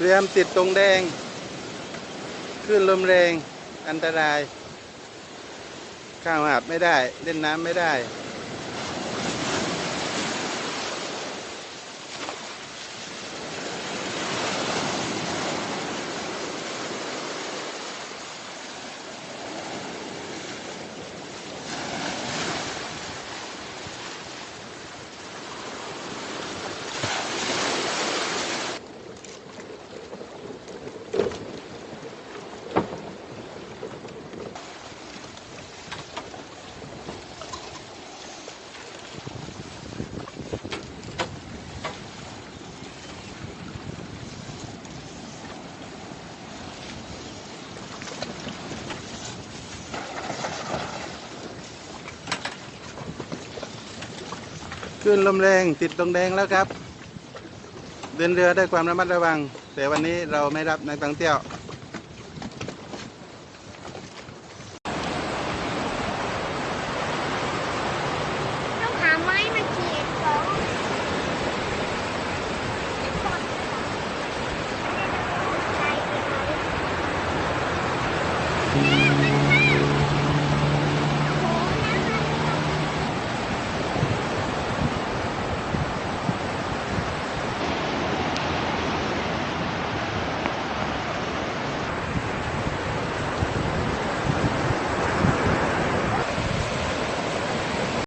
เรือมติดตรงแดงคลื่นลมแรงอันตรายข้าวหาดไม่ได้เล่นน้ำไม่ได้คลื่นลมแรงติดตรงแดงแล้วครับเดินเรือด้วยความระมัดระวังแต่วันนี้เราไม่รับนักท่องเที่ยว